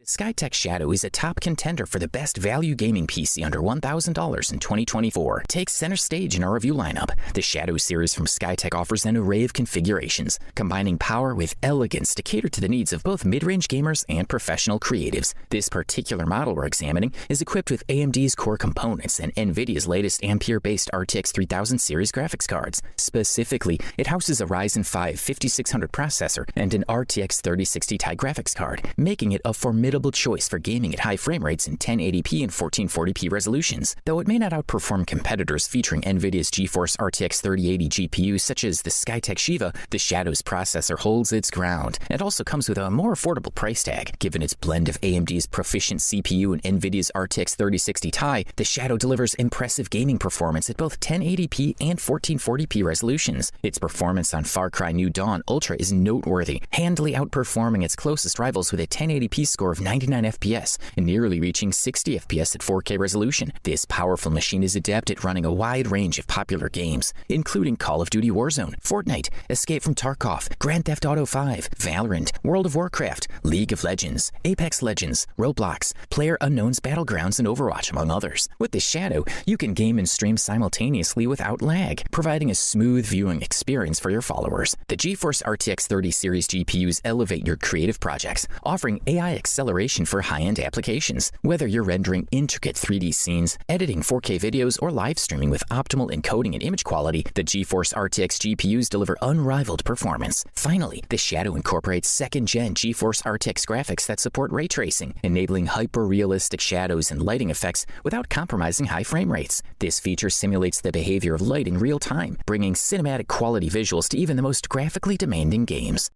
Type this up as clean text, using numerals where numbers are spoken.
Skytech Shadow is a top contender for the best value gaming PC under $1,000 in 2024. Takes center stage in our review lineup. The Shadow series from Skytech offers an array of configurations, combining power with elegance to cater to the needs of both mid-range gamers and professional creatives. This particular model we're examining is equipped with AMD's core components and NVIDIA's latest Ampere-based RTX 3000 series graphics cards. Specifically, it houses a Ryzen 5 5600 processor and an RTX 3060 Ti graphics card, making it a formidable choice for gaming at high frame rates in 1080p and 1440p resolutions. Though it may not outperform competitors featuring NVIDIA's GeForce RTX 3080 GPUs such as the Skytech Shiva, the Shadow's processor holds its ground. It also comes with a more affordable price tag. Given its blend of AMD's proficient CPU and NVIDIA's RTX 3060 Ti, the Shadow delivers impressive gaming performance at both 1080p and 1440p resolutions. Its performance on Far Cry New Dawn Ultra is noteworthy, handily outperforming its closest rivals with a 1080p score of 99 FPS and nearly reaching 60 FPS at 4K resolution. This powerful machine is adept at running a wide range of popular games, including Call of Duty Warzone, Fortnite, Escape from Tarkov, Grand Theft Auto 5, Valorant, World of Warcraft, League of Legends, Apex Legends, Roblox, PlayerUnknown's Battlegrounds, and Overwatch, among others. With the Shadow, you can game and stream simultaneously without lag, providing a smooth viewing experience for your followers. The GeForce RTX 30 series GPUs elevate your creative projects, offering AI acceleration for high-end applications. Whether you're rendering intricate 3D scenes, editing 4K videos, or live streaming with optimal encoding and image quality, the GeForce RTX GPUs deliver unrivaled performance. Finally, the Shadow incorporates second-gen GeForce RTX graphics that support ray tracing, enabling hyper-realistic shadows and lighting effects without compromising high frame rates. This feature simulates the behavior of light in real time, bringing cinematic quality visuals to even the most graphically demanding games.